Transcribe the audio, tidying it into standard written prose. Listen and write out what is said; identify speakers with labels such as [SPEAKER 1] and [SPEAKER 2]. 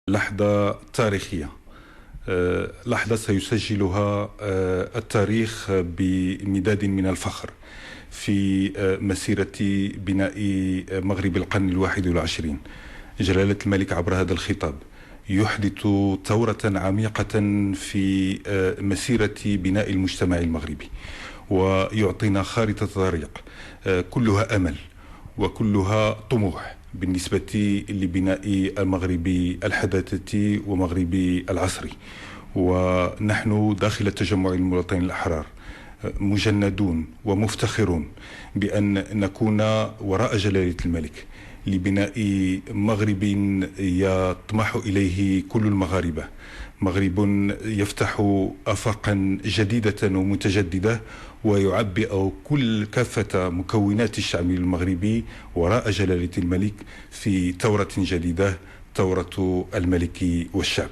[SPEAKER 1] لحظة تاريخية، لحظة سيسجلها التاريخ بمداد من الفخر في مسيرة بناء مغرب القرن الواحد والعشرين. جلالة الملك عبر هذا الخطاب يحدث ثورة عميقة في مسيرة بناء المجتمع المغربي، ويعطينا خارطة طريق كلها أمل وكلها طموح بالنسبة لبناء المغرب الحداثة ومغرب العصري. ونحن داخل التجمع المواطنين الأحرار مجندون ومفتخرون بأن نكون وراء جلالة الملك لبناء مغرب يطمح إليه كل المغاربة، مغرب يفتح آفاقا جديدة ومتجددة ويعبئ كافة مكونات الشعب المغربي وراء جلالة الملك في ثورة جديدة، ثورة الملك والشعب.